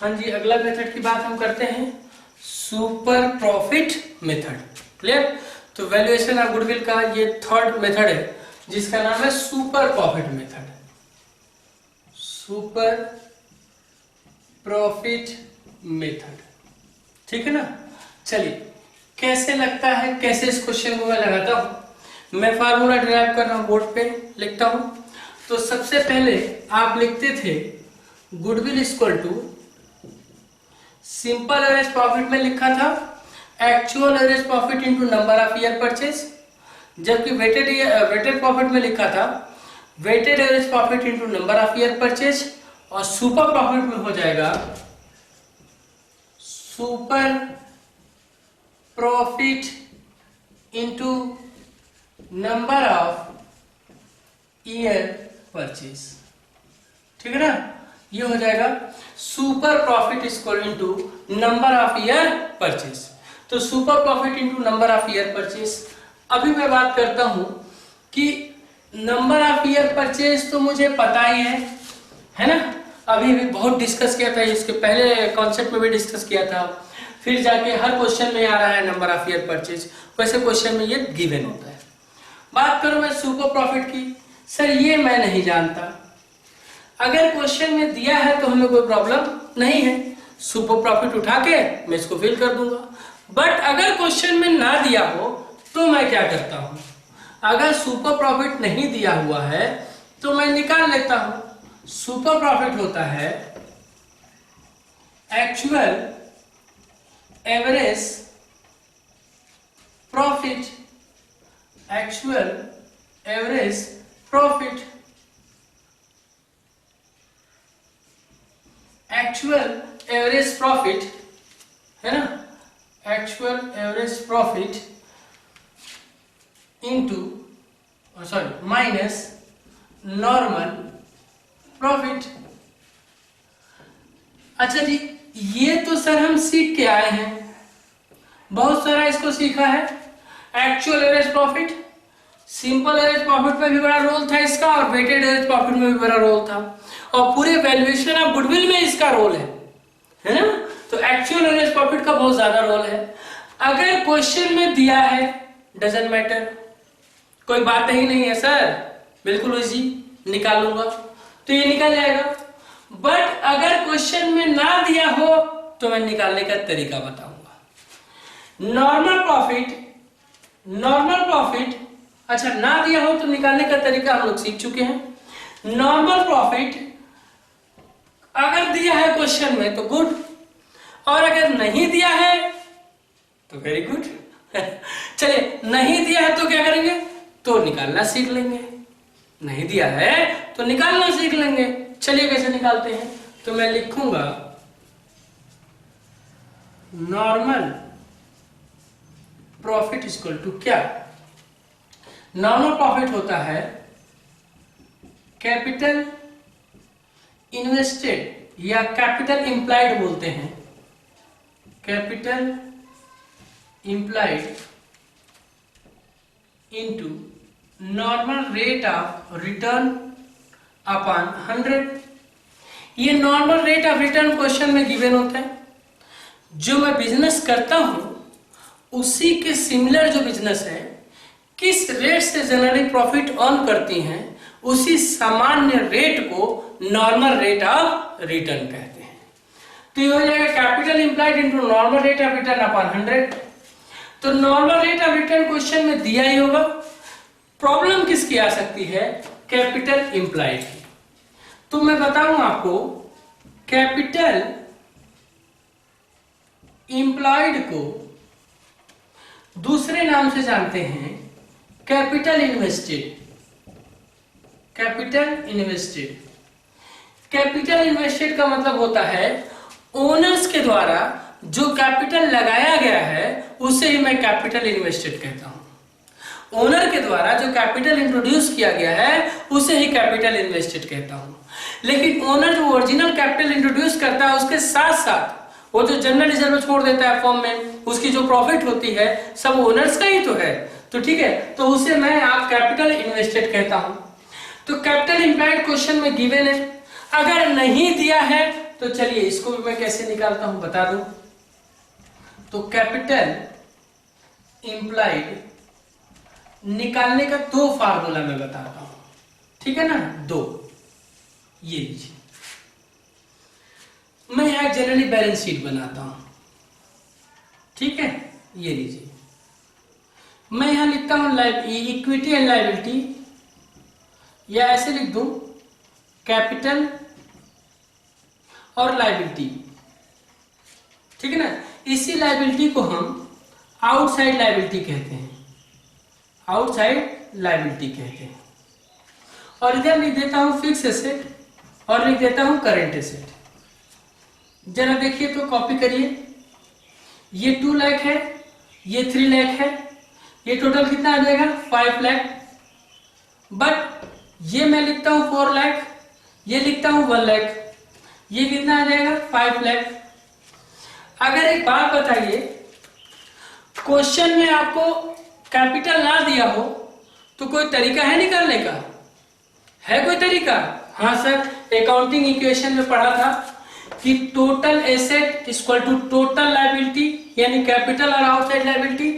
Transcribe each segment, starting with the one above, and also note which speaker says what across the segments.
Speaker 1: हाँ जी, अगला मेथड की बात हम करते हैं, सुपर प्रॉफिट मेथड। क्लियर? तो वैल्यूएशन ऑफ गुडविल का ये थर्ड मेथड है जिसका नाम है super profit method. Super profit method, ठीक है ना। चलिए, कैसे लगता है, कैसे इस क्वेश्चन को मैं लगाता हूं। मैं फार्मूला डिराइव कर रहा हूं, बोर्ड पे लिखता हूं। तो सबसे पहले आप लिखते थे goodwill equal to, simple average profit में लिखा था actual average profit into number of year purchase, जबकि वेटेड प्रॉफिट में लिखा था weighted average profit into number of year purchase, और सुपर प्रॉफिट में हो जाएगा super profit into number of year purchase. ठीक है ना, ये हो जाएगा super profit equal into number of year purchase. तो super profit into number of year purchase. अभी मैं बात करता हूं कि नंबर ऑफ ईयर परचेज तो मुझे पता ही है ना। अभी भी बहुत डिस्कस किया था, इसके पहले कॉन्सेप्ट में भी डिस्कस किया था, फिर जाके हर क्वेश्चन में आ रहा है नंबर ऑफ ईयर परचेज, वैसे क्वेश्चन में ये गिवन होता है। बात करूं मैं सुपर प्रॉफिट की, सर ये मैं नहीं जानता। अगर क्वेश्चन में दिया है तो हमें कोई प्रॉब्लम नहीं है, सुपर प्रॉफिट उठा के मैं इसको फिल कर दूंगा। बट अगर क्वेश्चन में ना दिया हो तो मैं क्या करता हूं, अगर सुपर प्रॉफिट नहीं दिया हुआ है तो मैं निकाल लेता हूं। सुपर प्रॉफिट होता है actual average profit, actual average profit, actual average profit है ना, actual average profit into minus normal profit. अच्छा जी, ये तो सर हम सीख के आए हैं, बहुत सारा इसको सीखा है। Actual average profit, simple average profit में भी बड़ा रोल था इसका, और वेटेड एवरेज प्रॉफिट में भी बड़ा रोल था, और पूरे वैल्यूएशन ऑफ गुडविल में इसका रोल है ना। तो एक्चुअल एवरेज प्रॉफिट का बहुत ज्यादा रोल है। अगर क्वेश्चन में दिया है डजंट मैटर, कोई बात ही नहीं है सर, बिल्कुल इजी निकालूंगा तो ये निकल जाएगा। बट अगर क्वेश्चन में ना दिया हो तो मैं निकालने का तरीका बताऊंगा। नॉर्मल प्रॉफिट, नॉर्मल प्रॉफिट, अच्छा ना दिया हो तो निकालने का तरीका हम लोग सीख चुके हैं। नॉर्मल प्रॉफिट अगर दिया है क्वेश्चन में तो गुड, और अगर नहीं दिया है तो वेरी गुड। चलिए, नहीं दिया है तो क्या करेंगे, तो निकालना सीख लेंगे। नहीं दिया है तो निकालना सीख लेंगे। चलिए कैसे निकालते हैं, तो मैं लिखूंगा नॉर्मल प्रॉफिट इक्वल टू क्या, नॉर्मल प्रॉफिट होता है कैपिटल इन्वेस्टेड या कैपिटल इंप्लाइड बोलते हैं, capital employed into normal rate of return upon 100। ये normal rate of return question में गिवन होता है। जो मैं बिजनेस करता हूं उसी के सिमिलर जो बिजनेस है, किस रेट से जनरली प्रॉफिट अर्न करती हैं, उसी सामान्य रेट को नॉर्मल रेट ऑफ रिटर्न कहते हैं। तो ये हो जाएगा capital employed into normal rate of return upon 100। तो normal rate of return question में दिया ही होगा। प्रॉब्लम किसकी आ सकती है, कैपिटल इंप्लाइड की। तो मैं बताऊं आपको, कैपिटल इंप्लाइड को दूसरे नाम से जानते हैं capital invested. Capital invested, capital invested का मतलब होता है ओनर्स के द्वारा जो कैपिटल लगाया गया है उसे ही मैं कैपिटल इन्वेस्टेड कहता हूं। ओनर के द्वारा जो कैपिटल इंट्रोड्यूस किया गया है उसे ही कैपिटल इन्वेस्टेड कहता हूं। लेकिन ओनर जो ओरिजिनल कैपिटल इंट्रोड्यूस करता है उसके साथ साथ वो जो जनरल रिजर्व छोड़ देता है फॉर्म में, उसकी जो प्रॉफिट होती है सब ओनर्स का ही तो है। तो ठीक है, तो उसे मैं आप कैपिटल इन्वेस्टेड कहता हूं। तो कैपिटल इंप्लाइड क्वेश्चन में गिवन है। अगर नहीं दिया है तो चलिए इसको भी मैं कैसे निकालता हूं बता दूं। तो कैपिटल इंप्लाइड निकालने का दो फार्मूला मैं बताता हूं, ठीक है ना, दो। ये लीजिए, मैं यहां जनरली बैलेंस शीट बनाता हूं, ठीक है। ये लीजिए, मैं यहां लिखता हूं इक्विटी एंड लायबिलिटी, या ऐसे लिख दूं कैपिटल और लायबिलिटी, ठीक है ना। इसी लायबिलिटी को हम आउटसाइड लायबिलिटी कहते हैं, आउटसाइड लायबिलिटी कहते हैं। और इधर लिख देता हूं फिक्स एसेट और लिख देता हूं करंट एसेट। जरा देखिए तो कॉपी करिए, ये 2 लाख है, ये 3 लाख है, ये टोटल कितना आ जाएगा 5 लाख। बट ये मैं लिखता हूं 4 लाख, ये लिखता हूं 1 लाख, ये कितना आ जाएगा 5 लाख। अगर एक बात बताइए, क्वेश्चन में आपको कैपिटल ना दिया हो तो कोई तरीका है निकालने का? है कोई तरीका? हाँ सर, अकाउंटिंग इक्वेशन में पढ़ा था कि total asset equal to total liability, यानी कैपिटल और आउटसाइड लायबिलिटी।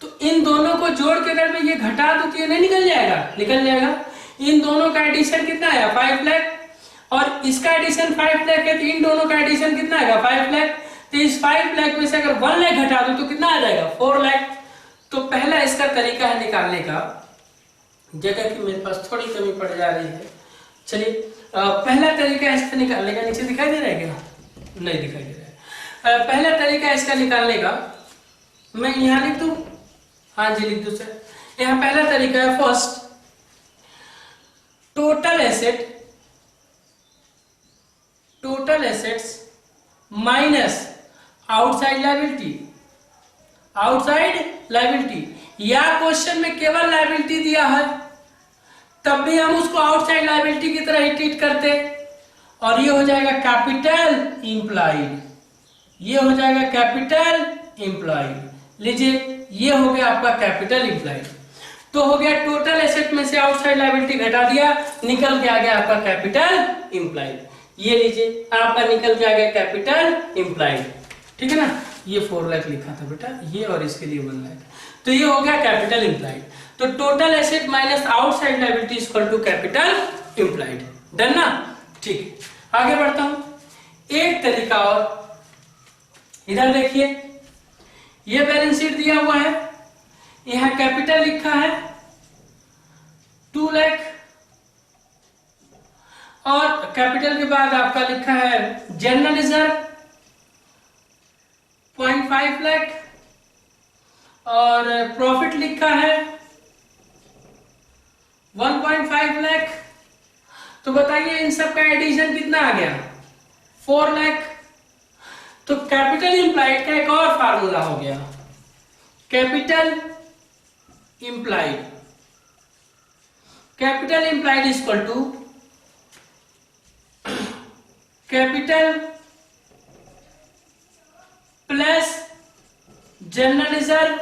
Speaker 1: तो इन दोनों को जोड़ के अगर मैं ये घटा दूं तो ये नहीं निकल जाएगा? निकल जाएगा। इन दोनों का एडिशन कितना आया 5 लाख, और इसका एडिशन 5 लाख है, तो इन दोनों का एडिशन कितना आएगा 5 लाख। तो इस 5 लाख में से अगर 1 लाख घटा दूं तो कितना आ जाएगा 4 लाख। तो पहला इसका तरीका है निकालने का, जगह की मेरे पास थोड़ी कमी पड़ जा रही है। चलिए, पहला तरीका इसका निकालने का, नीचे दिखाई दे रहा है क्या? नहीं दिखाई दे रहा है। पहला तरीका इसका निकालने का मैं यहां लिख दूं, हाँ जी लिख दूं सर। यहां पहला तरीका है, first total assets minus outside liability. या क्वेश्चन में केवल लायबिलिटी दिया है तब भी हम उसको आउटसाइड लायबिलिटी की तरह ही ट्रीट करते, और ये हो जाएगा कैपिटल इंप्लॉयड, ये हो जाएगा कैपिटल इंप्लॉयड। लीजिए, ये हो गया आपका कैपिटल इंप्लॉयड। तो हो गया टोटल एसेट में से आउटसाइड लायबिलिटी घटा दिया, निकल के आ गया आपका कैपिटल इंप्लॉयड। ये लीजिए, आपका निकल के आ गया कैपिटल इंप्लॉयड, ठीक है ना। ये 4 लाख लिखा था बेटा, ये और इसके लिए 1 लाख, तो ये हो गया कैपिटल इंप्लॉयड। तो total asset minus outside liability equal to capital employed. Done ना? ठीक, आगे बढ़ता हूं। एक तरीका और, इधर देखिए, ये बैलेंस शीट दिया हुआ है, यहां कैपिटल लिखा है 2 लाख, और कैपिटल के बाद आपका लिखा है जनरल रिजर्व 0.5 लाख, और प्रॉफिट लिखा है 1.5 लाख। तो बताइए इन सब का एडिशन कितना आ गया 4 लाख। तो कैपिटल इंप्लाइड का एक और फार्मूला हो गया, capital employed equal to capital plus general reserve,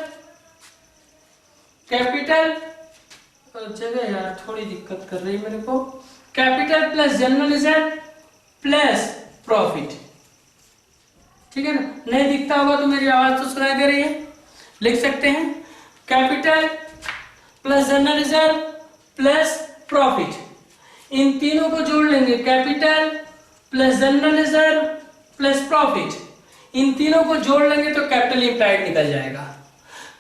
Speaker 1: capital जगह यार थोड़ी दिक्कत कर रही है मेरे को, capital plus general reserve plus profit, ठीक है ना। नहीं दिखता होगा तो मेरी आवाज तो सुनाई दे रही है, लिख सकते हैं capital plus general reserve plus profit. इन तीनों को जोड़ लेंगे, capital plus general reserve plus profit, इन तीनों को जोड़ लेंगे तो कैपिटल इंप्लाइड निकल जाएगा।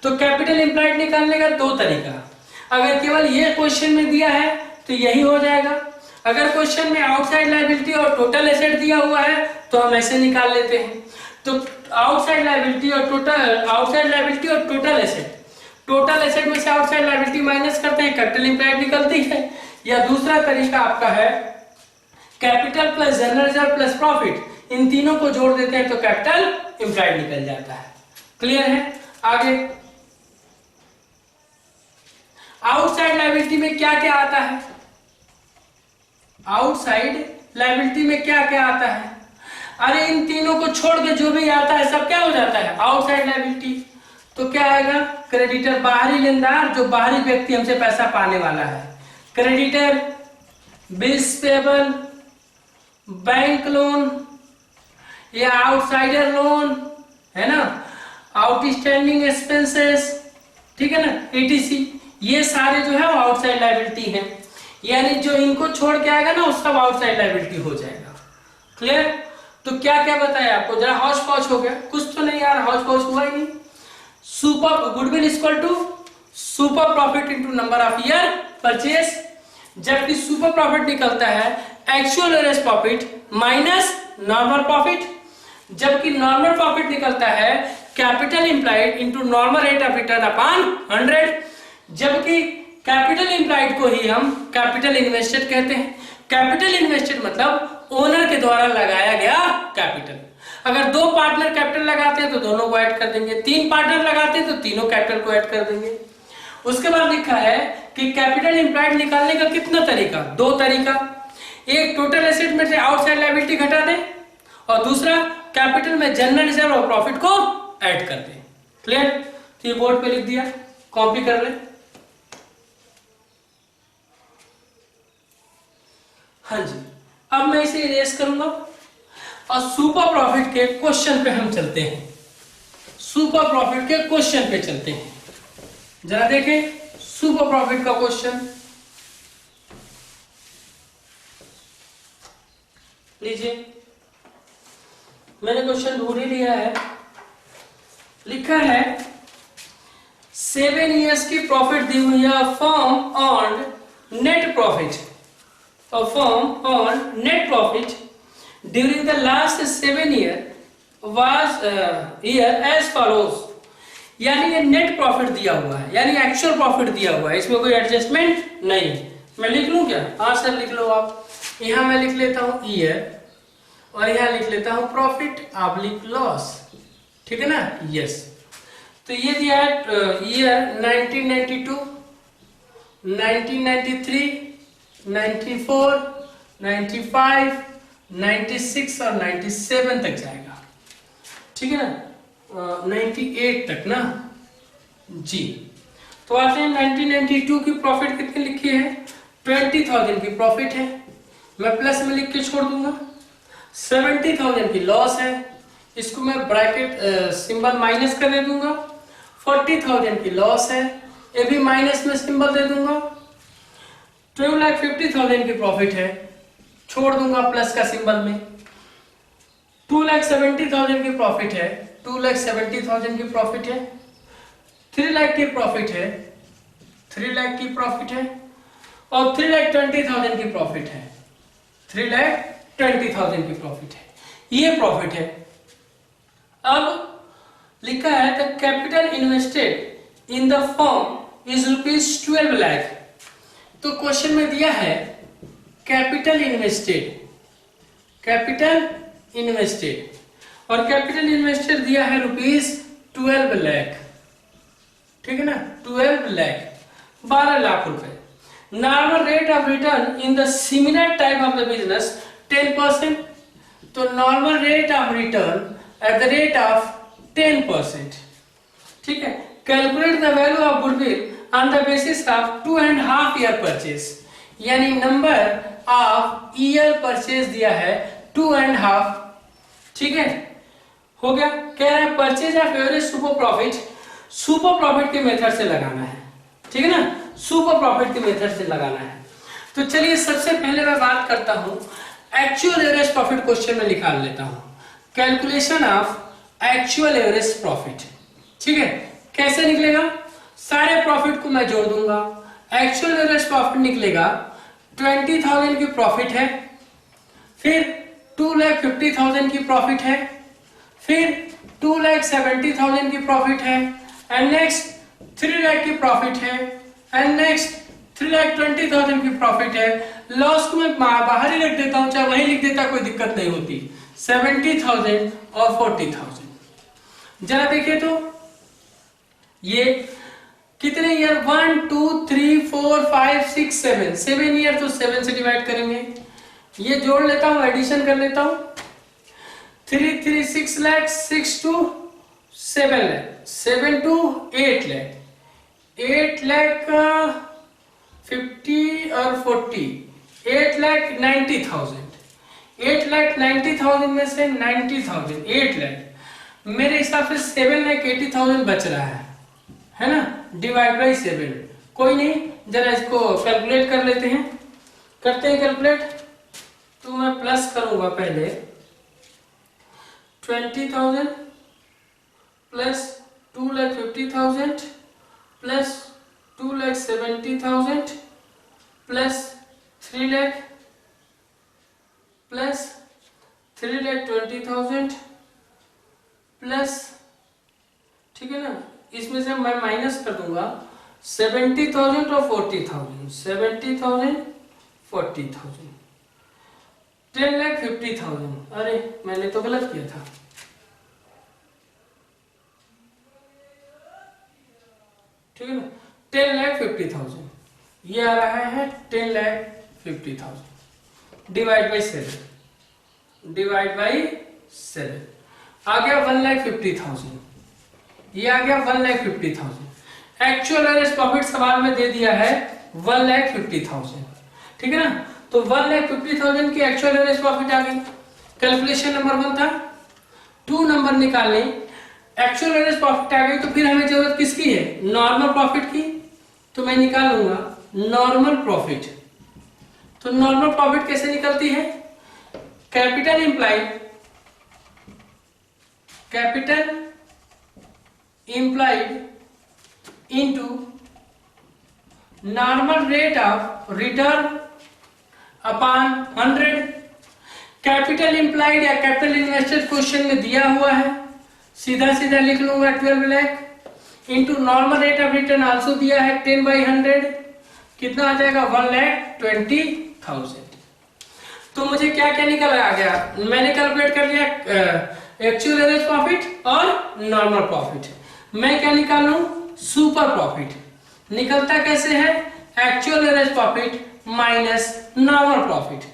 Speaker 1: तो कैपिटल इंप्लाइड निकालने का दो तरीका, अगर केवल ये क्वेश्चन में दिया है तो यही हो जाएगा, अगर क्वेश्चन में आउटसाइड लायबिलिटी और टोटल एसेट दिया हुआ है तो हम ऐसे निकाल लेते हैं। तो आउटसाइड लायबिलिटी और टोटल एसेट में से आउटसाइड लायबिलिटी माइनस करते हैं, कैपिटल इंप्लाइड निकलती है। या दूसरा तरीका आपका है capital plus general reserve plus profit, इन तीनों को जोड़ देते हैं तो कैपिटल इंप्लाइड निकल जाता है। क्लियर है? आगे आउटसाइड लायबिलिटी में क्या क्या आता है, आउटसाइड लायबिलिटी में क्या क्या आता है? अरे इन तीनों को छोड़ के जो भी आता है सब क्या हो जाता है आउटसाइड लायबिलिटी। तो क्या आएगा, क्रेडिटर बाहरी लेनदार, जो बाहरी व्यक्ति हमसे पैसा पाने वाला है, creditor, bills payable, bank loan या आउटसाइडर लोन, है ना, आउटस्टैंडिंग एक्सपेंसेस, ठीक है ना, एटीसी, ये सारे जो है वो आउटसाइड लायबिलिटी हैं, यानी जो इनको छोड़ के आएगा ना वो सब आउटसाइड लायबिलिटी हो जाएगा। क्लियर? तो क्या क्या बताया आपको, जरा हौच पौच हो गया, कुछ तो नहीं यार, हौच पौच हुआ ही नहीं। Super goodwill equal to super profit into number of year purchase, जबकि सुपर प्रॉफिट निकलता है actual average profit minus normal profit, जबकि नॉर्मल प्रॉफिट निकलता है capital employed into normal rate of return upon 100, जबकि कैपिटल इंप्लाइड को ही हम capital invested कहते हैं। कैपिटल इन्वेस्टेड मतलब ओनर के द्वारा लगाया गया कैपिटल। अगर दो पार्टनर कैपिटल लगाते हैं तो दोनों को ऐड कर देंगे, तीन पार्टनर लगाते हैं तो तीनों कैपिटल को ऐड कर देंगे। उसके बाद लिखा है कि कैपिटल इंप्लाइड निकालने का कितना तरीका, दो तरीका, एक टोटल एसेट में से आउटसाइड लायबिलिटी घटा दें और दूसरा कैपिटल में जनरल रिजर्व और प्रॉफिट को ऐड कर दें। क्लियर? तो ये बोर्ड पे लिख दिया, कॉपी कर ले। हाँ जी, अब मैं इसे इरेज करूंगा और सुपर प्रॉफिट के क्वेश्चन पे हम चलते हैं। सुपर प्रॉफिट के क्वेश्चन पे चलते हैं, जरा देखें सुपर प्रॉफिट का क्वेश्चन लीजिए। मैंने क्वेश्चन ढूंढ ही लिया है। लिखा है 7 years की प्रॉफिट दी हुई है, firm on net profit, a firm on net profit during the last 7 year was year as follows, यानी ये नेट प्रॉफिट दिया हुआ है, यानी एक्चुअल प्रॉफिट दिया हुआ है, इसमें कोई एडजस्टमेंट नहीं। मैं लिख लूं क्या? हाँ सर लिख लो आप। यहां मैं लिख लेता हूं ईयर और यहां लिख लेता हूं प्रॉफिट ऑब्लिक लॉस, ठीक है ना? यस। तो ये दिया है ईयर 1992, 1993, 94, 95, 96 और 97 तक जाएगा, ठीक है ना? 98 तक ना जी। तो आते हैं 1992 की प्रॉफिट कितनी लिखी है, 20,000 की प्रॉफिट है, मैं प्लस में लिख के छोड़ दूंगा। 70,000 की लॉस है, इसको मैं ब्रैकेट सिंबल माइनस कर दे दूंगा। 40,000 की लॉस है, ये भी माइनस में सिंबल दे दूंगा। 2,50,000 की प्रॉफिट है, छोड़ दूंगा प्लस का सिंबल में। 2,70,000 की प्रॉफिट है, 2,70,000 की प्रॉफिट है। 3 लाख की प्रॉफिट है, 3 लाख की प्रॉफिट है और 3,20,000 की प्रॉफिट है, 3,20,000 की प्रॉफिट है, ये प्रॉफिट है। अब लिखा है the capital invested in the firm is ₹12 lakh. तो क्वेश्चन में दिया है कैपिटल इन्वेस्टेड, कैपिटल इन्वेस्टेड और कैपिटल इन्वेस्टेड दिया है ₹12 लाख, ठीक है ना? 12 लाख, 12 लाख रुपए। Normal rate of return in the similar type of the business 10%, तो normal rate of return at the rate of 10%, ठीक है। Calculate the value of goodwill on the basis of 2.5 year purchase, यानी नंबर ऑफ ईयर परचेज दिया है 2.5, ठीक है, हो गया। कह रहा है purchase of average super profit, super profit के मेथड से लगाना है, ठीक है ना? सुपर प्रॉफिट के मेथड से लगाना है। तो चलिए सबसे पहले मैं बात करता हूं एक्चुअल एवरेज प्रॉफिट, क्वेश्चन में निकाल लेता हूं calculation of actual average profit, ठीक है। कैसे निकलेगा? सारे प्रॉफिट को मैं जोड़ दूंगा, एक्चुअल एवरेज प्रॉफिट निकलेगा 20,000 की प्रॉफिट है, फिर 2,50,000 की प्रॉफिट है, फिर 2,70,000 की प्रॉफिट है, एंड नेक्स्ट 3 लाख की प्रॉफिट है, एंड नेक्स्ट 3,20,000 की प्रॉफिट है। लॉस को मैं बाहर ही रख देता हूं, चाहे वही लिख देता, कोई दिक्कत नहीं होती। 70,000 और 40,000। जरा देखिए तो ये कितने ईयर, 1 2 3 4 5 6 7 ईयर, तो 7 से डिवाइड करेंगे। ये जोड़ लेता हूं, एडिशन कर लेता हूं। 3 3 6 लाख, 6 2 7 लाख, 7 2 8 लाख, 8 लाख 50 और 40, 8,90,000। 8,90,000 में से 90,000, 8 लाख मेरे हिसाब से 7,80,000 बच रहा है ना, डिवाइड बाई 7। कोई नहीं, जरा इसको कैलकुलेट कर लेते हैं, करते हैं कैलकुलेट। तो मैं प्लस करूंगा पहले 20,000 plus 2,50,000 plus 2,70,000 plus 3 lakh plus 3,20,000 plus, ठीक है ना, इसमें से मैं माइनस कर दूंगा 70,000 और 40,000, 70,000 40,000 10,50,000। अरे मैंने तो गलत किया था, ठीक है ना, 10,50,000 ये आ रहा है 10,50,000 डिवाइड बाई 7, डिवाइड बाई 7 आ गया 1,50,000, ये आ गया 1,50,000। एक्चुअल एवरेज प्रॉफिट सवाल में दे दिया है 1,50,000, ठीक है ना। तो 1,50,000 की एक्चुअल एवरेज प्रॉफिट आ गई। कैलकुलेशन नंबर 1 था 2 नंबर निकालने, एक्चुअल एवरेज प्रॉफिट आ गई, तो फिर हमें जरूरत किसकी है, नॉर्मल प्रॉफिट की। तो मैं निकालूंगा नॉर्मल प्रॉफिट। तो नॉर्मल प्रॉफिट कैसे निकलती है, capital implied, capital employed into normal rate of return upon 100। Capital implied या कैपिटल इन्वेस्टेड क्वेश्चन में दिया हुआ है, सीधा सीधा लिख लूंगा 12 lakh into normal rate of return also दिया है 10/100, कितना आ जाएगा 1,20,000। तो मुझे क्या क्या निकल आ गया, मैंने कैलकुलेट कर लिया एक्चुअल एवरेज प्रॉफिट और नॉर्मल प्रॉफिट। मैं क्या निकालूं, सुपर प्रॉफिट। निकलता कैसे है, actual average profit minus normal profit.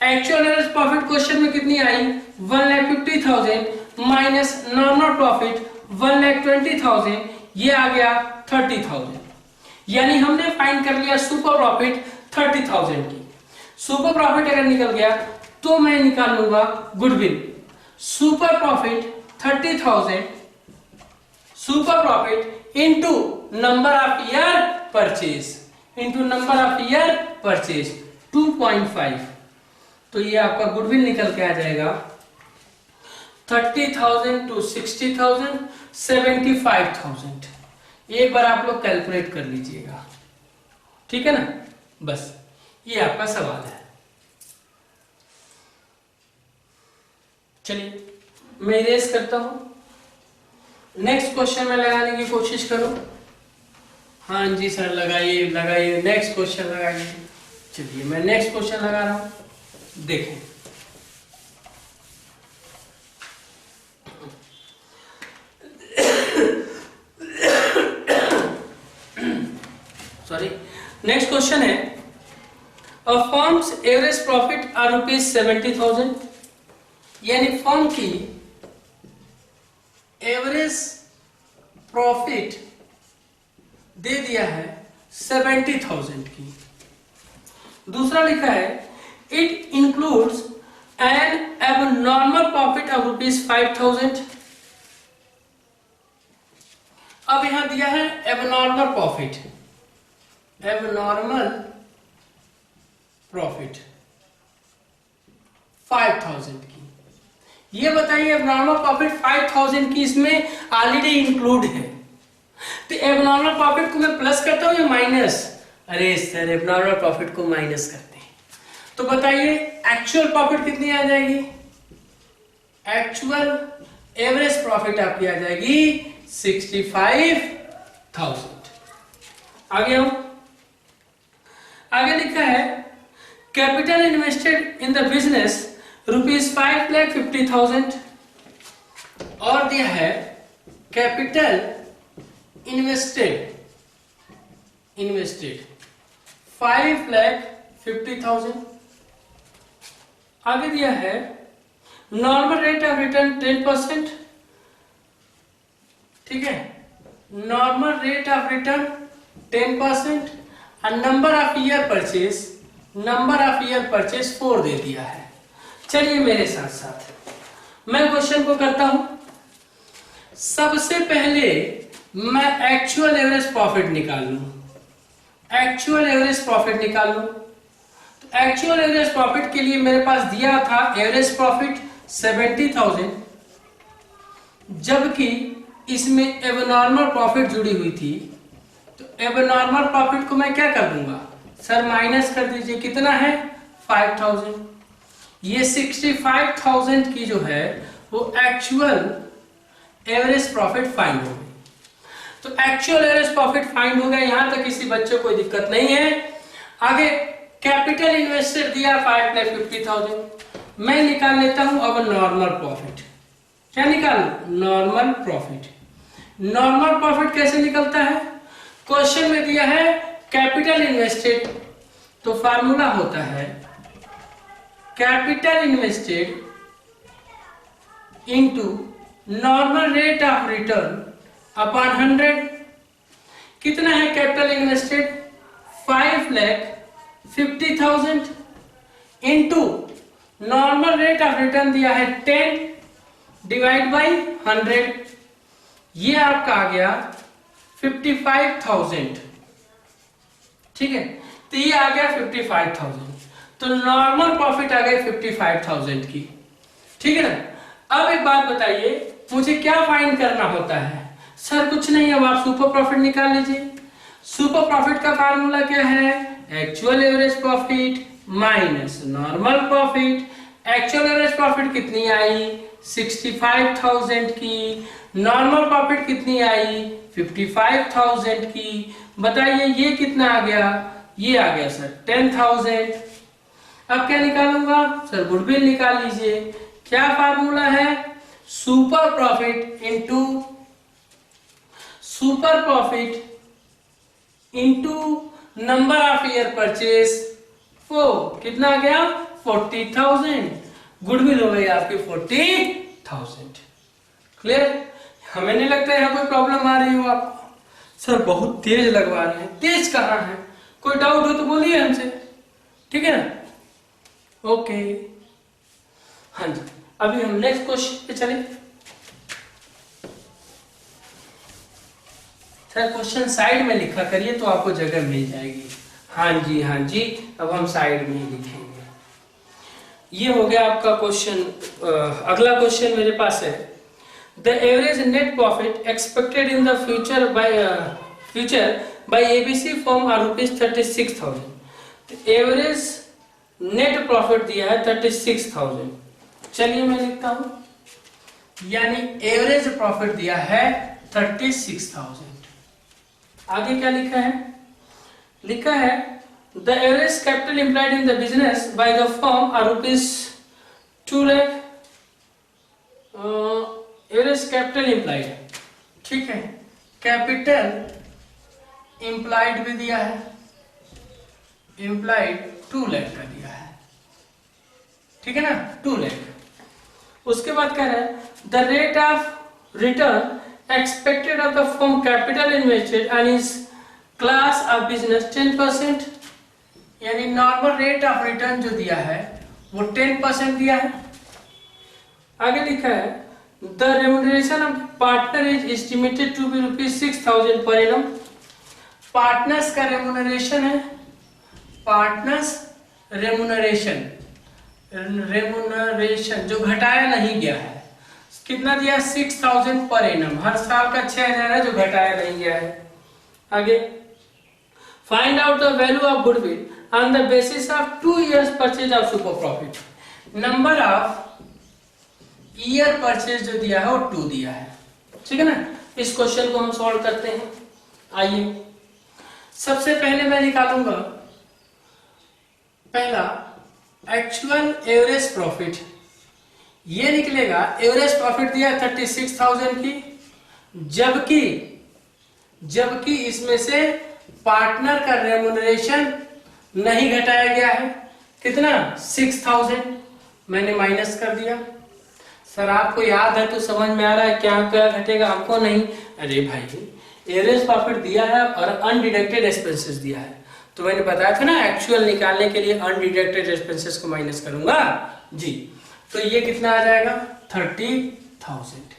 Speaker 1: Actual average profit question में कितनी आई 1,50,000 माइनस नॉर्मल प्रॉफिट 1,20,000, ये आ गया 30,000। यानी हमने फाइंड कर लिया सुपर प्रॉफिट 30,000 की। सुपर प्रॉफिट अगर निकल गया तो मैं निकाल लूंगा goodwill. Super profit 30,000 super profit into number of year purchase, into number of year purchase 2.5। तो ये आपका गुडविल निकल के आ जाएगा 30,000 टू 60,000 75,000। एक बार आप लोग कैलकुलेट कर लीजिएगा, ठीक है ना। बस ये आपका सवाल है। चलिए मैं इरेज करता हूं, नेक्स्ट क्वेश्चन में लगाने की कोशिश करो। हाँ जी सर लगाइए लगाइए, नेक्स्ट क्वेश्चन लगाइए। चलिए मैं नेक्स्ट क्वेश्चन लगा रहा हूं, देखें। सॉरी, नेक्स्ट क्वेश्चन है अ फर्म्स एवरेज प्रॉफिट आर ₹70,000, यानी फर्म की एवरेज प्रॉफिट दे दिया है 70,000 की। दूसरा लिखा है it includes N abnormal profit of ₹5,000। अब यहां दिया है एबनॉर्मल प्रॉफिट, एबनॉर्मल प्रॉफिट 5,000 की। ये बताइए एबनॉर्मल प्रॉफिट 5,000 की इसमें ऑलरेडी इंक्लूड है, तो एबनॉर्मल प्रॉफिट को मैं प्लस करता हूं या माइनस? अरे सर एबनॉर्मल प्रॉफिट को माइनस करते हैं। तो बताइए एक्चुअल प्रॉफिट कितनी आ जाएगी, एक्चुअल एवरेज प्रॉफिट आपकी आ जाएगी 65,000। आगे हम आगे लिखा है capital invested in the business ₹5,50,000 और दिया है कैपिटल इन्वेस्टेड 5,50,000। आगे दिया है नॉर्मल रेट ऑफ रिटर्न 10%, ठीक है, नॉर्मल रेट ऑफ रिटर्न 10% और नंबर ऑफ ईयर परचेज 4 दे दिया है। चलिए मेरे साथ साथ मैं क्वेश्चन को करता हूं। सबसे पहले मैं एक्चुअल एवरेज प्रॉफिट निकाल लूं। एक्चुअल एवरेज प्रॉफिट निकाल लूं। तो एक्चुअल एवरेज प्रॉफिट के लिए मेरे पास दिया था एवरेज प्रॉफिट 70,000, जबकि इसमें एबनॉर्मल प्रॉफिट जुड़ी हुई थी। तो एबनॉर्मल प्रॉफिट को मैं क्या कर दूंगा सर, माइनस कर दीजिए। कितना है 5,000। ये 65,000 की जो है वो एक्चुअल एवरेज प्रॉफिट फाइंड हो गई। तो एक्चुअल एवरेज प्रॉफिट फाइंड हो गया, यहां तक किसी बच्चे को कोई दिक्कत नहीं है। आगे कैपिटल इन्वेस्टेड दिया 5,50,000। मैं निकाल लेता हूं अब नॉर्मल प्रॉफिट। क्या निकालू? Normal profit. नॉर्मल प्रॉफिट कैसे निकलता है? क्वेश्चन में दिया है कैपिटल इन्वेस्टेड, तो फार्मूला होता है capital invested into normal rate of return upon 100। कितना है capital invested? 5,50,000 into normal rate of return दिया है 10 डिवाइड बाई 100। ये आपका आ गया 55,000। ठीक है, तो ये आ गया 55,000। तो नॉर्मल प्रॉफिट आ गई 55,000 की। ठीक है ना। अब एक बात बताइए, मुझे क्या फाइंड करना होता है? सर कुछ नहीं, अब आप सुपर प्रॉफिट निकाल लीजिए। सुपर प्रॉफिट का फार्मूला क्या है? Actual average profit minus normal profit. Actual average profit कितनी आई? 65,000 की। नॉर्मल प्रॉफिट कितनी आई? 55,000 की। बताइए ये कितना आ गया? ये आ गया सर 10,000। अब क्या निकालूंगा सर? गुडविल निकाल लीजिए। क्या फार्मूला है? Super profit into number of year purchase 4। कितना आ गया? 40,000। गुडविल हो गई आपकी 40,000। क्लियर? हमें नहीं लगता है कोई प्रॉब्लम आ रही हो आपको। सर बहुत तेज लगवा रहे हैं। तेज कहाँ है? कोई डाउट हो तो बोलिए हमसे। ठीक है ना। ओके हाँ जी, अभी हम नेक्स्ट क्वेश्चन पे चले। सर क्वेश्चन साइड में लिखा करिए तो आपको जगह मिल जाएगी। हाँ जी हाँ जी, अब हम साइड में ही लिखेंगे। ये हो गया आपका क्वेश्चन। अगला क्वेश्चन मेरे पास है, the average net profit expected in the future by ABC firm are ₹36,000। Average net profit दिया है 36,000। चलिए मैं लिखता हूं, यानी एवरेज प्रॉफिट दिया है 36,000। आगे क्या लिखा है? लिखा है the average capital employed in the business by the firm are ₹2 lakh. Average capital employed, ठीक है, कैपिटल एम्प्लॉयड भी दिया है, एम्प्लॉयड 2 लाख का दिया है। ठीक है ना, 2 लाख। उसके बाद कह रहा है the rate of return expected of the firm capital invested and is class of business 10%। यानी नॉर्मल रेट ऑफ रिटर्न जो दिया है वो 10% दिया है। आगे लिखा है the remuneration of partner is estimated to be ₹6,000 per annum. Partners का रेम्युनरेशन है, पार्टनर्स रेम्युनरेशन जो घटाया नहीं गया है, कितना दिया? 6,000 पर एनम। हर साल का 6,000 है जो घटाया नहीं गया है। आगे find out the value of goodwill on the basis of 2 years purchase of super profit. Number of year purchase जो दिया है वो 2 दिया है। ठीक है ना। इस क्वेश्चन को हम सॉल्व करते हैं। आइए, सबसे पहले मैं निकालूंगा पहला एक्चुअल एवरेज प्रॉफिट। ये निकलेगा, एवरेज प्रॉफिट दिया 36,000 की, जबकि इसमें से पार्टनर का रेम्युनरेशन नहीं घटाया गया है। कितना? 6,000 मैंने माइनस कर दिया। सर आपको याद है तो समझ में आ रहा है क्या क्या घटेगा? हमको नहीं। अरे भाई, एवरेज प्रॉफिट दिया है और अनडिडक्टेड एक्सपेंसेस दिया है, तो मैंने बताया था ना एक्चुअल निकालने के लिए अनडिडक्टेड एक्सपेंसेस को माइनस करूंगा जी। तो ये कितना आ जाएगा 30,000।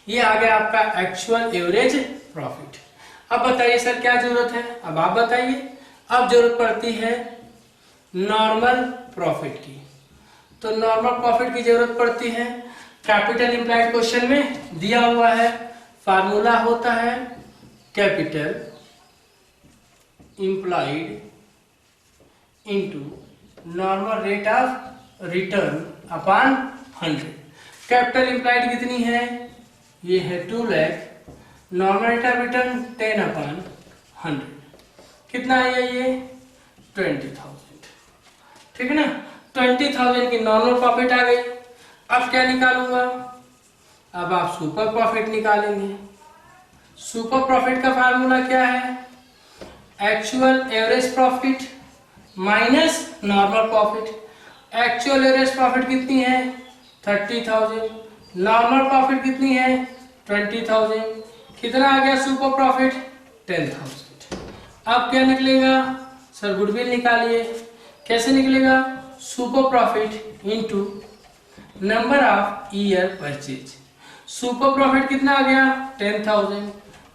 Speaker 1: ये आ गया आपका एक्चुअल एवरेज प्रॉफिट। अब बताइए सर क्या जरूरत है, अब आप बताइए। अब जरूरत पड़ती है नॉर्मल प्रॉफिट की। तो नॉर्मल प्रॉफिट की जरूरत पड़ती है, कैपिटल इंप्लाइड क्वेश्चन में दिया हुआ है, फार्मूला होता है capital employed into normal rate of return upon 100। Capital implied कितनी है, ये है 2 lakh, normal rate of return 10 upon 100। कितना है ये 20,000। ठीक है ना, 20,000 की नॉर्मल प्रॉफिट आ गई। अब क्या निकालूंगा, अब आप सुपर प्रॉफिट निकालेंगे। सुपर प्रॉफिट का फार्मूला क्या है, actual average profit minus normal profit. Actual average profit कितनी है 30,000, नॉर्मल प्रॉफिट कितनी है 20,000, कितना आ गया सुपर प्रॉफिट 10,000। अब क्या निकलेगा सर, गुडविल निकालिए। कैसे निकलेगा, super profit into number of year purchase. Super profit कितना आ गया 10,000,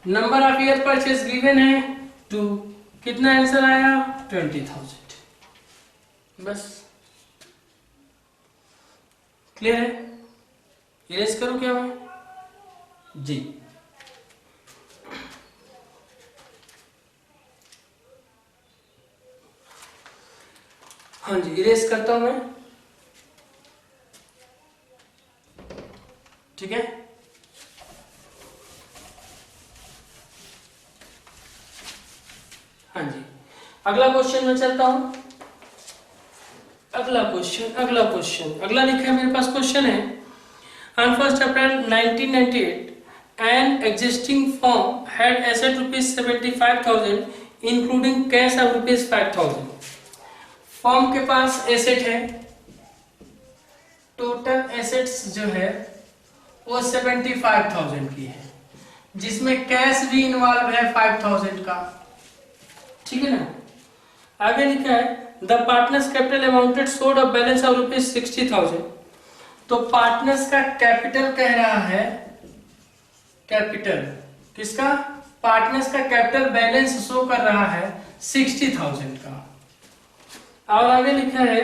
Speaker 1: number of year purchase given है 2, कितना आंसर आया 20,000। बस क्लियर है। इरेज करूं क्या मैं जी, हाँ जी इरेज करता हूं मैं। ठीक है, हाँ जी अगला क्वेश्चन में चलता हूं। अगला अगला लिखा है मेरे पास, क्वेश्चन है on 1st April 1998 an existing firm had asset rupees 75,000 including cash of rupees 5,000। Firm के पास एसेट है, टोटल एसेट्स जो है वो 75,000 की है, जिसमें कैश भी इन्वॉल्व है 5,000 का। ठीक है ना, आगे लिखा है द पार्टनर्स कैपिटल अमाउंटेड सोड ऑफ बैलेंस ऑफ रुपीज 60,000। तो पार्टनर्स का कैपिटल कह रहा है, कैपिटल किसका, पार्टनर्स का कैपिटल बैलेंस शो कर रहा है 60,000 का। और आगे लिखा है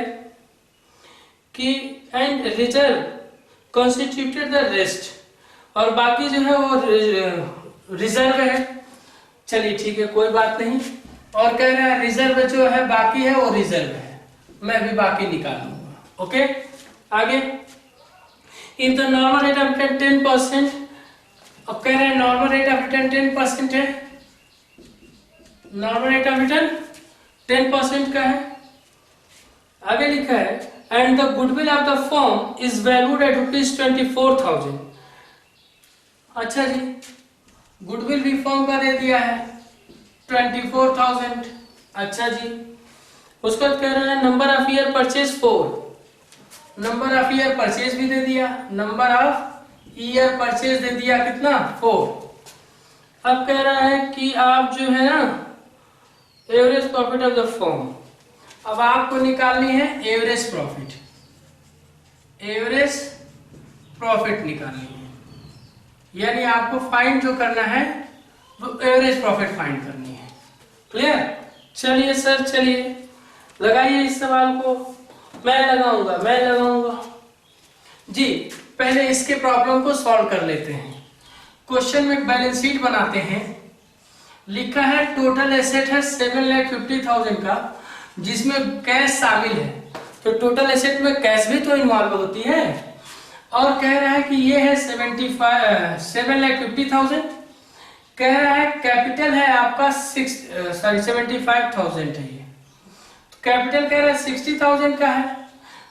Speaker 1: कि and reserve constituted the rest, और बाकी जो है वो रिजर्व है। चलिए ठीक है कोई बात नहीं, और कह रहा है रिजर्व जो है बाकी है वो रिजर्व है, मैं भी बाकी निकालूंगा। ओके, आगे in the normal rate of return 10%, अब कह रहे हैं नॉर्मल रेट ऑफ रिटर्न 10% है, नॉर्मल रेट ऑफ रिटर्न 10% का है। आगे लिखा है and the goodwill of the firm is valued at rupees 24,000। अच्छा जी, गुडविल भी फर्म का दे दिया है 24,000। अच्छा जी, उसके बाद कह रहा है number of year purchase 4, number of year purchase भी दे दिया, नंबर ऑफ ईयर परचेज दे दिया कितना 4। अब कह रहा है कि आप जो है ना average profit of the firm, अब आपको निकालनी है एवरेज प्रॉफिट, एवरेज प्रॉफिट निकालनी है, यानी आपको फाइंड जो करना है वो एवरेज प्रॉफिट फाइंड करनी है। क्लियर, चलिए सर चलिए लगाइए इस सवाल को, मैं लगाऊंगा जी। पहले इसके प्रॉब्लम को सॉल्व कर लेते हैं। क्वेश्चन में बैलेंस शीट बनाते हैं, लिखा है टोटल एसेट है 7,50,000 का, जिसमें कैश शामिल है, तो टोटल एसेट में कैश भी तो इन्वॉल्व होती है, और कह रहा है कि ये है 7,50,000, कह रहा है कैपिटल है आपका 75,000 है, ये कैपिटल कह रहा है 60,000 का है,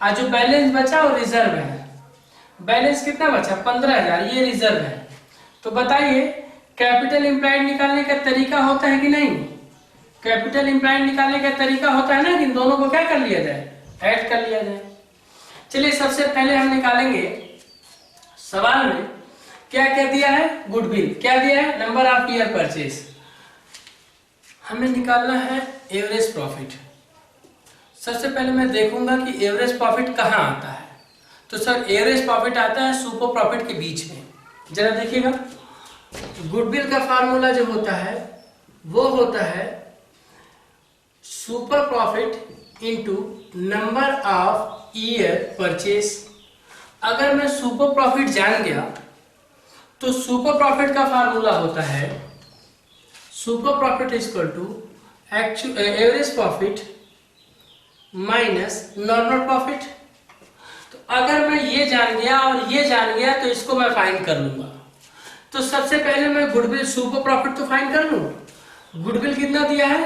Speaker 1: और जो बैलेंस बचा वो रिजर्व है। बैलेंस कितना बचा 15,000, ये रिजर्व है। तो बताइए कैपिटल इंप्लाइड निकालने का तरीका होता है कि नहीं, कैपिटल इंप्लाइड निकालने का तरीका होता है ना कि इन दोनों को क्या कर लिया जाए, ऐड कर लिया जाए। चलिए सबसे पहले हम निकालेंगे, सवाल में क्या क्या दिया है, गुडविल, क्या दिया है नंबर ऑफ ईयर परचेज, हमें निकालना है एवरेज प्रॉफिट। सबसे पहले मैं देखूंगा कि एवरेज प्रॉफिट कहाँ आता है, तो सर एवरेज प्रॉफिट आता है सुपर प्रॉफिट के बीच में। जरा देखिएगा, गुडविल का फार्मूला जो होता है वो होता है super profit into number of year purchase. अगर मैं सुपर प्रॉफिट जान गया तो सुपर प्रॉफिट का फार्मूला होता है super profit is equal to average profit minus normal profit. तो अगर मैं ये जान गया और ये जान गया तो इसको मैं फाइंड कर लूंगा। तो सबसे पहले मैं गुडविल सुपर प्रॉफिट तो फाइंड कर लूं। गुडविल कितना दिया है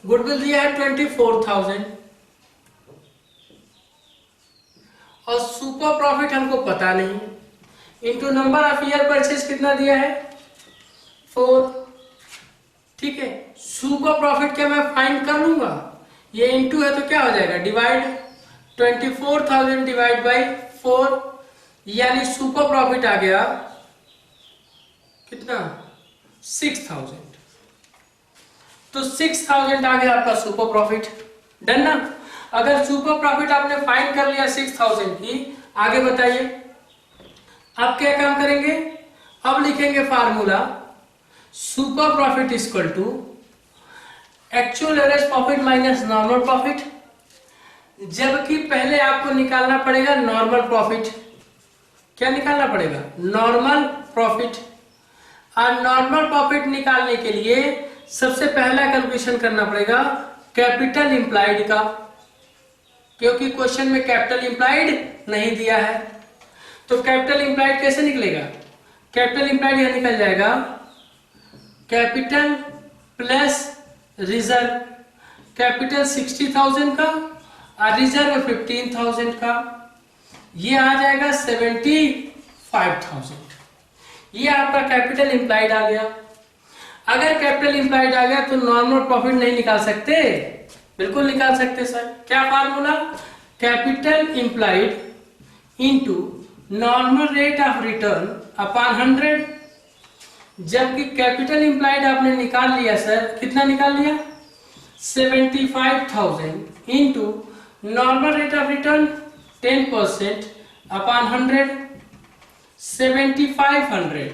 Speaker 1: गुडविल दिया है 24,000 और सुपर प्रॉफिट हमको पता नहीं। Into number of year purchase कितना दिया है 4। ठीक है, सुपर प्रॉफिट क्या मैं फाइंड कर लूंगा, ये इनटू है तो क्या हो जाएगा डिवाइड 24,000 डिवाइड बाई 4, यानी सुपर प्रॉफिट आ गया कितना 6,000। तो 6,000 आ गया आपका सुपर प्रॉफिट। डन ना। अगर सुपर प्रॉफिट आपने फाइंड कर लिया 6,000 की, आगे बताइए अब क्या काम करेंगे। अब लिखेंगे formula super profit is equal to actual average profit minus normal profit, जबकि पहले आपको निकालना पड़ेगा नॉर्मल प्रॉफिट। क्या निकालना पड़ेगा नॉर्मल प्रॉफिट। और नॉर्मल प्रॉफिट निकालने के लिए सबसे पहला कैलकुलेशन करना पड़ेगा कैपिटल इंप्लाइड का, क्योंकि क्वेश्चन में कैपिटल इंप्लाइड नहीं दिया है। तो कैपिटल इंप्लाइड कैसे निकलेगा, कैपिटल इंप्लाइड यह निकल जाएगा कैपिटल प्लस रिजर्व। कैपिटल 60,000 का और रिजर्व 15,000 का, ये आ जाएगा 75,000। ये आपका कैपिटल इंप्लाइड आ गया। अगर कैपिटल इंप्लाइड आ गया तो नॉर्मल प्रॉफिट नहीं निकाल सकते, बिल्कुल निकाल सकते सर। क्या formula, capital employed into normal rate of return upon 100। जबकि कैपिटल इंप्लाइड आपने निकाल लिया सर, कितना निकाल लिया 75,000 into normal rate of return 10% upon 100 7500,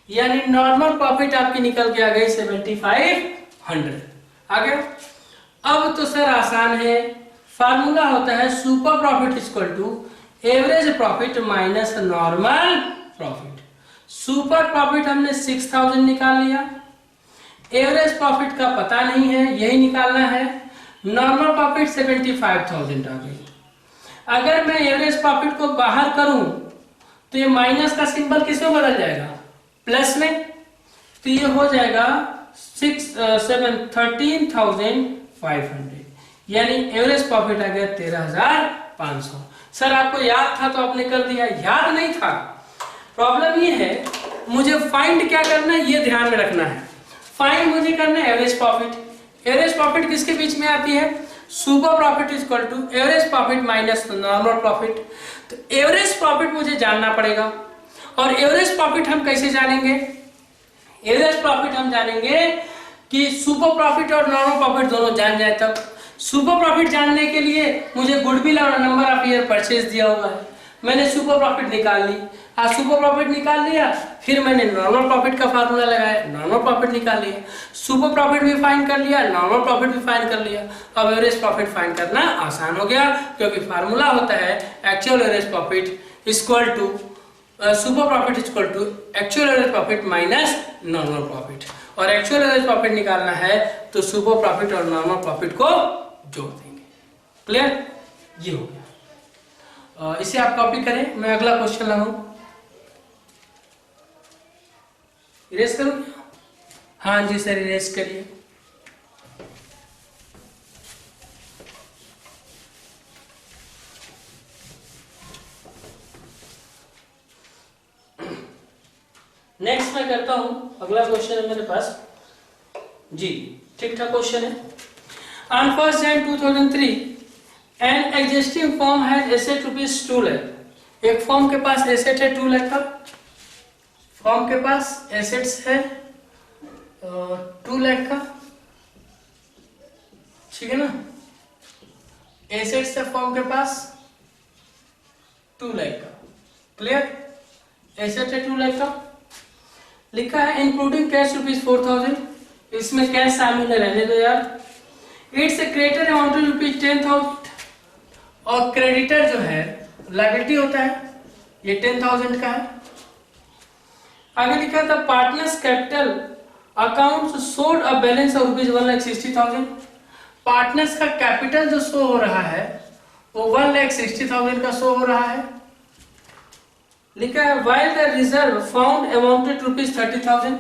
Speaker 1: यानी नॉर्मल प्रॉफिट आपकी निकल के आ गई 7500 आ गया। अब तो सर आसान है, फार्मूला होता है super profit equal to average profit minus normal profit. Super profit हमने 6,000 निकाल लिया, एवरेज प्रॉफिट का पता नहीं है, यही निकालना है। नॉर्मल प्रॉफिट 75,000 आ गई। अगर मैं एवरेज प्रॉफिट को बाहर करूं तो ये माइनस का सिंबल किस में बदल जाएगा, प्लस में। तो ये हो जाएगा 13,500, यानी एवरेज प्रॉफिट आ गया 13,500। सर आपको याद था तो आपने कर दिया, याद नहीं था प्रॉब्लम ये है। मुझे फाइंड क्या करना है ये ध्यान में रखना है। फाइंड मुझे करना है एवरेज प्रॉफिट। एवरेज प्रॉफिट किसके बीच में आती है, super profit is equal to average profit minus normal profit. तो एवरेज प्रॉफिट मुझे जानना पड़ेगा। और एवरेज प्रॉफिट हम कैसे जानेंगे, एवरेज प्रॉफिट हम जानेंगे कि सुपर प्रॉफिट और नॉर्मल प्रॉफिट दोनों जान जाए तब। सुपर प्रॉफिट जानने के लिए मुझे गुडविल और नंबर ऑफ ईयर परचेज दिया हुआ है, मैंने सुपर प्रॉफिट निकाल ली। आज सुपर प्रॉफिट निकाल लिया, फिर मैंने नॉर्मल प्रॉफिट का फार्मूला लगाया, नॉर्मल प्रॉफिट निकाल लिया। सुपर प्रॉफिट भी फाइंड कर लिया, नॉर्मल प्रॉफिट भी फाइंड कर लिया। अब एवरेज प्रॉफिट फाइंड करना आसान हो गया, क्योंकि फार्मूला होता है actual average profit equal to super profit equal to actual average profit minus normal profit. और एक्चुअल एवरेज प्रॉफिट निकालना है तो सुपर प्रॉफिट और नॉर्मल प्रॉफिट को जोड़ देंगे। क्लियर, ये हो गया। इसे आप कॉपी करें, मैं अगला क्वेश्चन लगाऊं। इरेज करूं? हाँ जी सर, इरेज करिए। नेक्स्ट मैं करता हूं, अगला क्वेश्चन है मेरे पास जी, ठीक ठाक क्वेश्चन है। On 1st Jan 2003, an existing firm has asset rupees 2 lakh। एक फर्म के पास एसेट है 2 लाख का, फर्म के पास एसेट्स है 2 लाख का, ठीक है ना। एसेट्स है फर्म के पास 2 लाख का। क्लियर? एसेट है 2 लाख का। लिखा है इंक्लूडिंग कैश ₹4,000, इसमें कैश शामिल है, रहने दो यार। इट्स ए क्रेडिटर अमाउंट ₹10,000, और क्रेडिटर जो है लायबिलिटी होता है, ये 10,000 का है। आगे लिखा था partners capital account showed a balance of ₹1,60,000। Partners का कैपिटल जो शो हो रहा है वो 1,60,000 का शो हो रहा है। लिखा है while the reserve found amounted ₹30,000,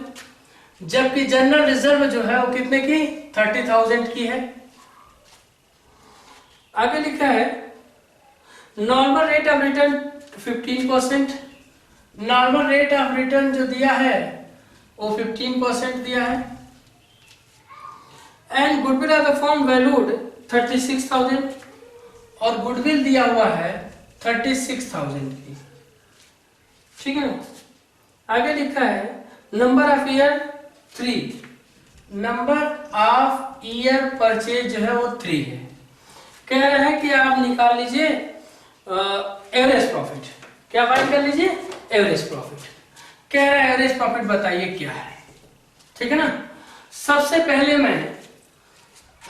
Speaker 1: जबकि जनरल रिजर्व जो है वो कितने की 30,000 की है। आगे लिखा है normal rate of return 15%। Normal rate of return जो दिया है वो 15% दिया है। And goodwill of the firm valued 36,000, और गुडविल दिया हुआ है 36,000 की। ठीक है ना। आगे लिखा है number of year 3, number of year purchase जो है वो 3 है। कह रहे हैं कि आप निकाल लीजिए एवरेज प्रॉफिट। क्या फाइंड कर लीजिए? Average profit. कह रहा है एवरेज प्रॉफिट बताइए क्या है। ठीक है ना। सबसे पहले मैं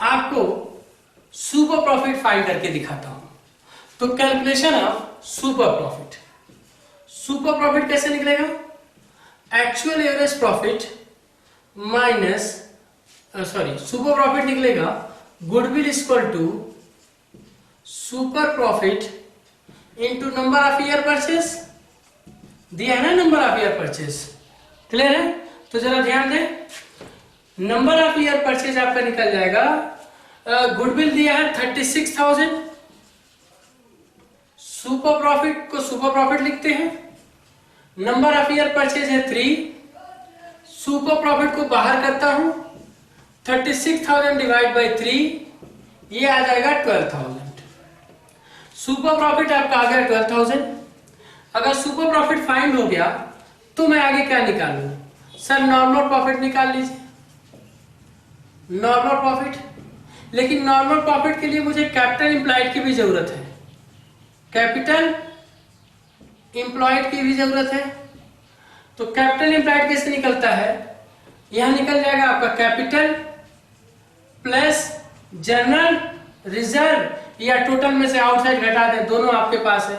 Speaker 1: आपको सुपर प्रॉफिट फाइंड करके दिखाता हूं। तो calculation of super profit. Super profit कैसे निकलेगा? Actual average profit minus super profit निकलेगा goodwill equal to super profit into number of year purchase. दिया है ना number of year purchase. Clear है? तो जरा ध्यान दें, नंबर ऑफ ईयर परचेज आपका निकल जाएगा। गुडविल दिया है 36,000, सुपर प्रॉफिट को सुपर प्रॉफिट लिखते हैं, नंबर ऑफ ईयर परचेज है 3, सुपर प्रॉफिट को बाहर करता हूं, 36,000 डिवाइड बाई 3, ये आ जाएगा 12,000। सुपर प्रॉफिट आपका आ गया 12,000। अगर सुपर प्रॉफिट फाइंड हो गया तो मैं आगे क्या निकालूं? सर नॉर्मल प्रॉफिट निकाल लीजिए, नॉर्मल प्रॉफिट। लेकिन नॉर्मल प्रॉफिट के लिए मुझे कैपिटल एम्प्लॉयड की भी जरूरत है, कैपिटल एम्प्लॉयड की भी जरूरत है। तो कैपिटल एम्प्लॉयड कैसे निकलता है? यहां निकल जाएगा आपका कैपिटल प्लस जनरल रिजर्व, या टोटल में से आउटसाइड घटा दें, दोनों आपके पास है।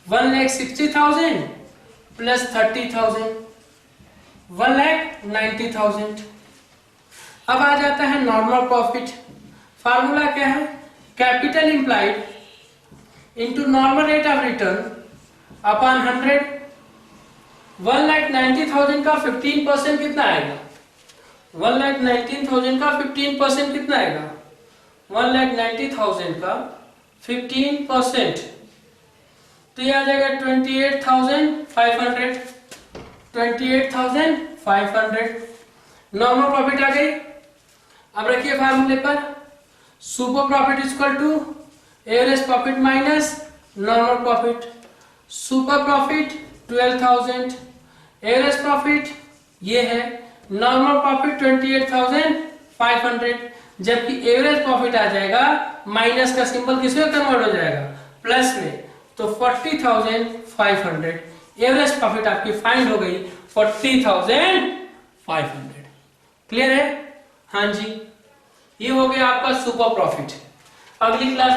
Speaker 1: 1,60,000 प्लस 30,000, 1,90,000। अब आ जाता है नॉर्मल प्रॉफिट। फार्मूला क्या है? Capital employed into normal rate of return upon 100। 1,90,000 का 15% कितना आएगा? 1,19,000 का 15% कितना आएगा? 1,90,000 का 15%, तो ये आ जाएगा 28,500। 28,500 नॉर्मल प्रॉफिट आ गई। अब रखिए फार्मूले पर, super profit equal to average profit minus normal profit. Super profit 12,000, average profit ये है, नॉर्मल प्रॉफिट 28,500, जबकि एवरेज प्रॉफिट आ जाएगा, माइनस का सिंबल किसमें कन्वर्ट हो जाएगा? प्लस में। तो 40,500 एवरेज प्रॉफिट आपकी फाइंड हो गई 40,500। क्लियर है? हाँ जी, ये हो गया आपका सुपर प्रॉफिट। अगली क्लास में